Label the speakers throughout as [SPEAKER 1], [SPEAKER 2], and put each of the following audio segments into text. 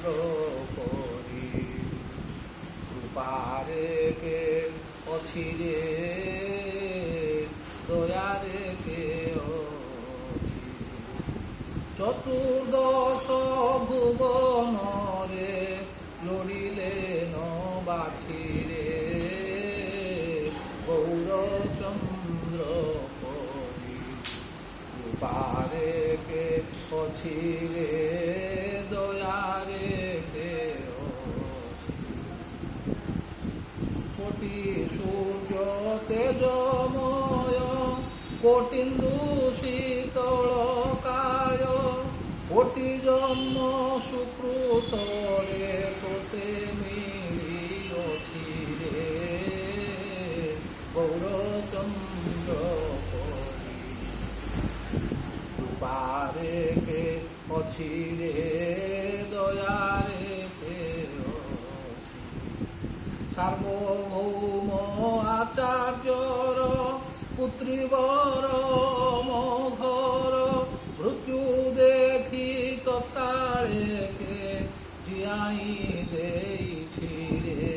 [SPEAKER 1] করি কৃপারে কে অছিরে দয়ারে কে অছি চতুর্দশ ভুবনরে লড়িলেন বাছিরে গৌরচন্দ্র করি কৃপারে কে অছিরে দয়ারে কে কোটি সূর্য তেজময় কোটিন্দু শীতল কায় কোটি জন্ম সুকৃতরে তোতে মিলিয়ছি রে গৌরচন্দ্র করি কৃপারে কে অছি রে দয়ারে কে সার্বভৌম আচার্যর পুত্রীবর মঘর মৃত্যু দেখি তৎকালে কে জিয়াই দেইছি রে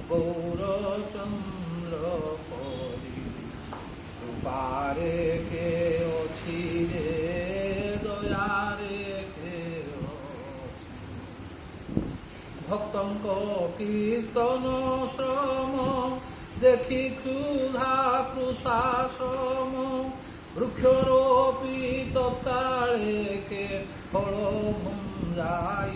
[SPEAKER 1] গৌরচন্দ্র করি কৃপারে কে অছি রে দয়ারে কে ভক্তঙ্ক কীর্তন শ্রম দেখি ক্ষুধা তৃষাশ্রম বৃক্ষরোপি তৎকালে কে ফল ভুঞ্জাই